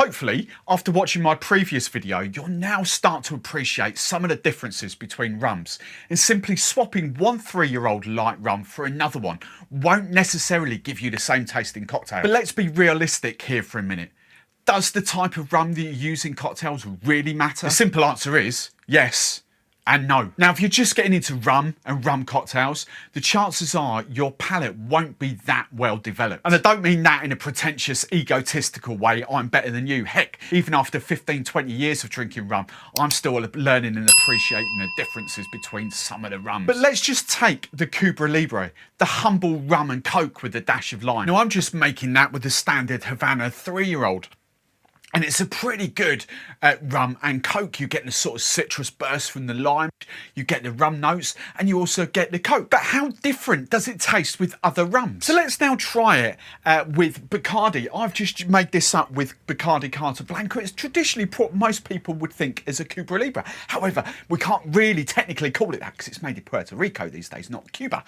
Hopefully, after watching my previous video, you'll now start to appreciate some of the differences between rums, and simply swapping one 3-year-old light rum for another one won't necessarily give you the same tasting cocktail. But let's be realistic here for a minute. Does the type of rum that you use in cocktails really matter? The simple answer is yes and no. Now, if you're just getting into rum and rum cocktails, the chances are your palate won't be that well developed. And I don't mean that in a pretentious, egotistical way, I'm better than you. Heck, even after 15, 20 years of drinking rum, I'm still learning and appreciating the differences between some of the rums. But let's just take the Cuba Libre, the humble rum and coke with a dash of lime. Now, I'm just making that with the standard Havana 3-year-old. And it's a pretty good rum and coke. You get the sort of citrus burst from the lime, you get the rum notes, and you also get the coke. But how different does it taste with other rums? So let's now try it with Bacardi. I've just made this up with Bacardi Casablanca. It's traditionally what most people would think is a Cuba Libre. However, we can't really technically call it that because it's made in Puerto Rico these days, not Cuba.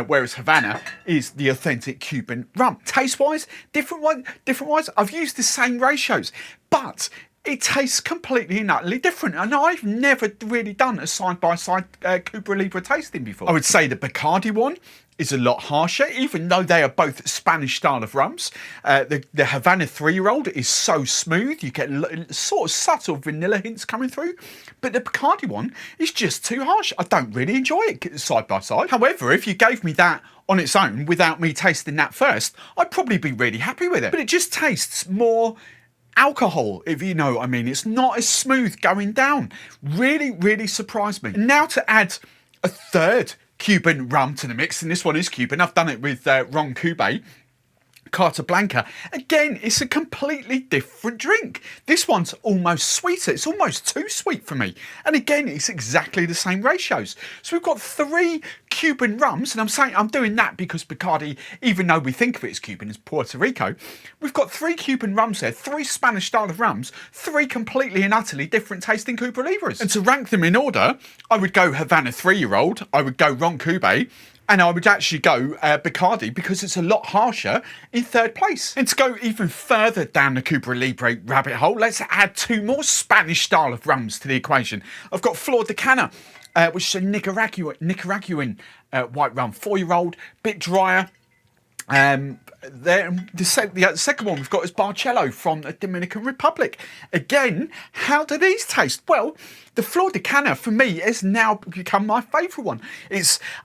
Whereas Havana is the authentic Cuban rum. Taste-wise, different wise, I've used the same ratios. But it tastes completely and utterly different. And I've never really done a side-by-side Cuba Libre tasting before. I would say the Bacardi one is a lot harsher, even though they are both Spanish style of rums. The Havana 3-year-old is so smooth, you get sort of subtle vanilla hints coming through. But the Bacardi one is just too harsh. I don't really enjoy it side by side. However, if you gave me that on its own without me tasting that first, I'd probably be really happy with it. But it just tastes more alcohol, if you know what I mean. It's not as smooth going down. Really, really surprised me. And now to add a third Cuban rum to the mix, and this one is Cuban. I've done it with Rum Cubay Casablanca. Again, it's a completely different drink. This one's almost sweeter. It's almost too sweet for me. And again, it's exactly the same ratios. So we've got 3 Cuban rums, and I'm saying I'm doing that because Bacardi, even though we think of it as Cuban, is Puerto Rico. We've got 3 Cuban rums there, 3 Spanish style of rums, 3 completely and utterly different tasting Cuba Libres. And to rank them in order, I would go Havana 3-year-old, I would go Rum Cubay, and I would actually go Bacardi because it's a lot harsher in 3rd place. And to go even further down the Cuba Libre rabbit hole, let's add 2 more Spanish style of rums to the equation. I've got Flor de Cana, which is a Nicaraguan white rum, 4-year-old, bit drier. The second one we've got is Barcelo from the Dominican Republic. Again, how do these taste? Well, the Flor de Cana for me has now become my favourite one.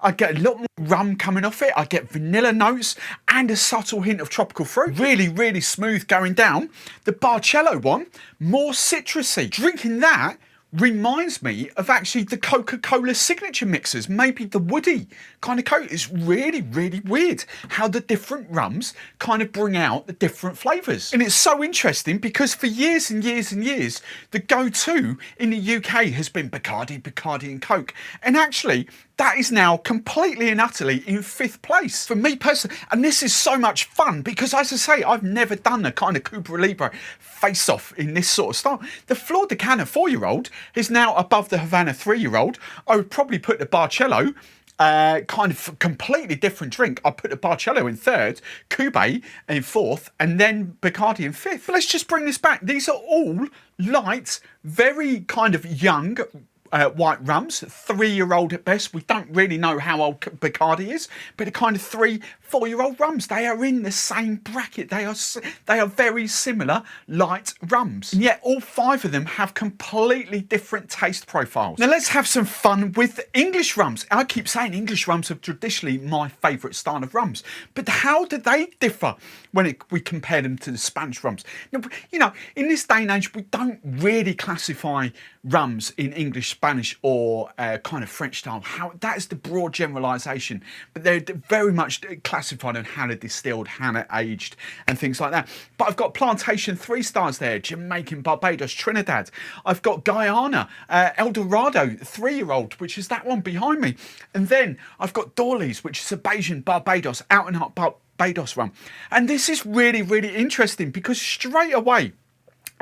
I get a lot more rum coming off it. I get vanilla notes and a subtle hint of tropical fruit. Really, really smooth going down. The Barcelo one, more citrusy. Drinking that reminds me of actually the Coca-Cola signature mixers, maybe the woody kind of Coke. It's really, really weird how the different rums kind of bring out the different flavours. And it's so interesting because for years and years and years, the go-to in the UK has been Bacardi and Coke. And actually, that is now completely and utterly in 5th place for me personally. And this is so much fun because, as I say, I've never done a kind of Cuba Libre face-off in this sort of style. The Flor de Cana 4-year-old is now above the Havana 3-year-old. I would probably put the Barcelo, kind of completely different drink. I'd put the Barcelo in 3rd, Cubay in 4th, and then Bacardi in 5th. But let's just bring this back. These are all light, very kind of young white rums, 3-year-old at best. We don't really know how old Bacardi is, but the kind of 3-4-year-old rums, they are in the same bracket. They are very similar light rums, and yet all 5 of them have completely different taste profiles. Now let's have some fun with English rums. I keep saying English rums are traditionally my favourite style of rums, but how do they differ when we compare them to the Spanish rums? Now, you know, in this day and age, we don't really classify rums in English, Spanish or kind of French style. That is the broad generalisation, but they're very much classified on how they're distilled, how they're aged and things like that. But I've got Plantation 3 stars there, Jamaican, Barbados, Trinidad. I've got Guyana, El Dorado 3-year-old, which is that one behind me. And then I've got Doorleys, which is a Bajan, Barbados, out and out Barbados rum. And this is really, really interesting because straight away,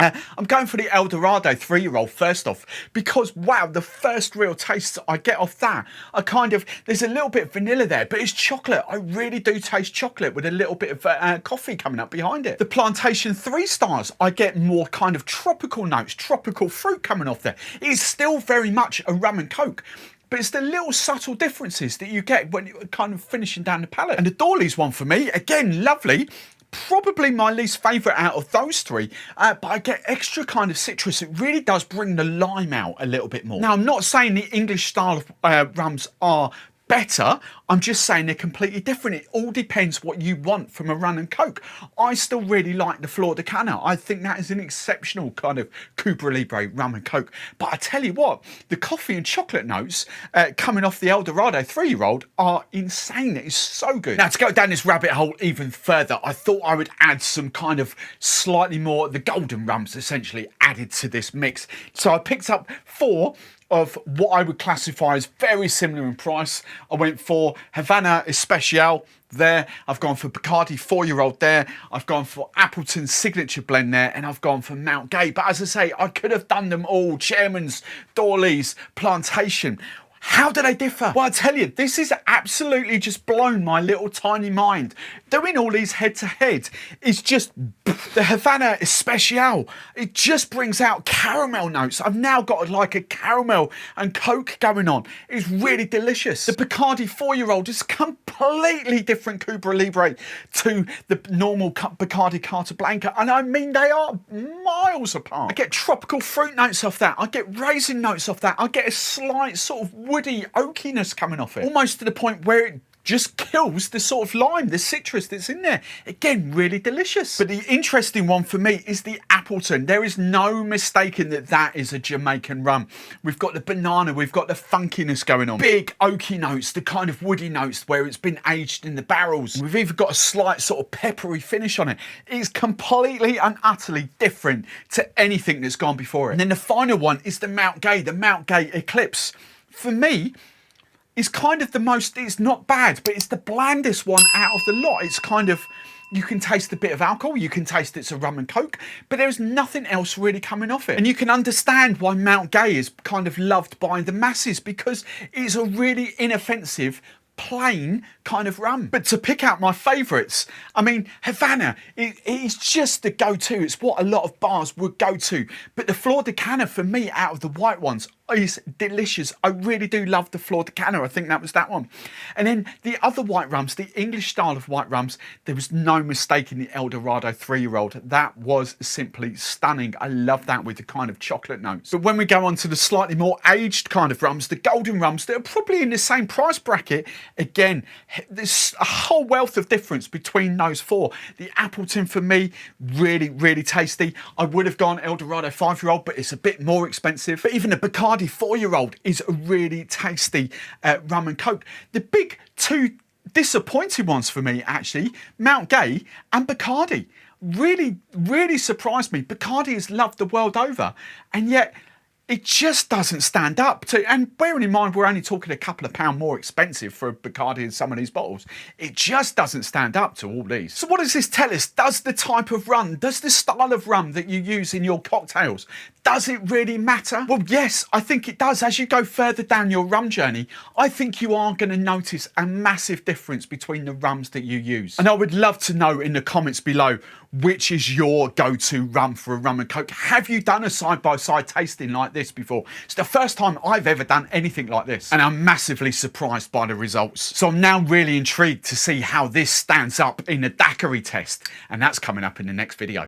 I'm going for the El Dorado 3-year-old first off, because wow, the first real taste I get off that, there's a little bit of vanilla there, but it's chocolate. I really do taste chocolate with a little bit of coffee coming up behind it. The Plantation 3 stars, I get more kind of tropical notes, tropical fruit coming off there. It is still very much a rum and coke, but it's the little subtle differences that you get when you're kind of finishing down the palate. And the Doorleys one for me, again, lovely. Probably my least favourite out of those three, but I get extra kind of citrus. It really does bring the lime out a little bit more. Now, I'm not saying the English style of rums are better, I'm just saying they're completely different. It all depends what you want from a rum and coke. I still really like the Flor de Cana. I think that is an exceptional kind of Cuba Libre rum and coke. But I tell you what, the coffee and chocolate notes coming off the El Dorado 3-year-old are insane. It is so good. Now, to go down this rabbit hole even further, I thought I would add some kind of slightly more, the golden rums essentially added to this mix. So I picked up 4 of what I would classify as very similar in price. I went for Havana Especial there, I've gone for Bacardi 4-year-old there, I've gone for Appleton's signature blend there, and I've gone for Mount Gay. But as I say, I could have done them all. Chairman's, Doorleys, Plantation. How do they differ? Well, I tell you, this is absolutely just blown my little tiny mind. Doing all these head to head is just the Havana Especial. It just brings out caramel notes. I've now got like a caramel and coke going on. It's really delicious. The Bacardi 4-year-old is completely different Cuba Libre to the normal Bacardi Carta Blanca. And I mean, they are miles apart. I get tropical fruit notes off that. I get raisin notes off that. I get a slight sort of woody oakiness coming off it, almost to the point where it just kills the sort of lime, the citrus that's in there. Again, really delicious. But the interesting one for me is the Appleton. There is no mistaking that that is a Jamaican rum. We've got the banana, we've got the funkiness going on. Big oaky notes, the kind of woody notes where it's been aged in the barrels. We've even got a slight sort of peppery finish on it. It's completely and utterly different to anything that's gone before it. And then the final one is the Mount Gay Eclipse. For me, it's kind of the most, it's not bad, but it's the blandest one out of the lot. It's kind of, you can taste a bit of alcohol, you can taste it's a rum and coke, but there's nothing else really coming off it. And you can understand why Mount Gay is kind of loved by the masses, because it's a really inoffensive, plain kind of rum. But to pick out my favourites, I mean, Havana, it is just the go-to. It's what a lot of bars would go to. But the Flor de Cana, for me, out of the white ones, is delicious. I really do love the Flor de Cana. I think that was that one. And then the other white rums, the English style of white rums, there was no mistake in the El Dorado 3-year-old. That was simply stunning. I love that with the kind of chocolate notes. But when we go on to the slightly more aged kind of rums, the golden rums, that are probably in the same price bracket, again, there's a whole wealth of difference between those 4. The Appleton, for me, really, really tasty. I would have gone El Dorado 5-year-old, but it's a bit more expensive. But even the Bacardi 4-year-old is a really tasty rum and coke. The big 2 disappointing ones for me, actually, Mount Gay and Bacardi. Really, really surprised me. Bacardi is loved the world over, and yet it just doesn't stand up to, and bearing in mind we're only talking a couple of pound more expensive for a Bacardi in some of these bottles, it just doesn't stand up to all these. So what does this tell us? Does the type of rum, does the style of rum that you use in your cocktails, does it really matter? Well, yes, I think it does. As you go further down your rum journey, I think you are going to notice a massive difference between the rums that you use. And I would love to know in the comments below, which is your go-to rum for a rum and coke? Have you done a side-by-side tasting like this before? It's the first time I've ever done anything like this, and I'm massively surprised by the results. So I'm now really intrigued to see how this stands up in a daiquiri test, and that's coming up in the next video.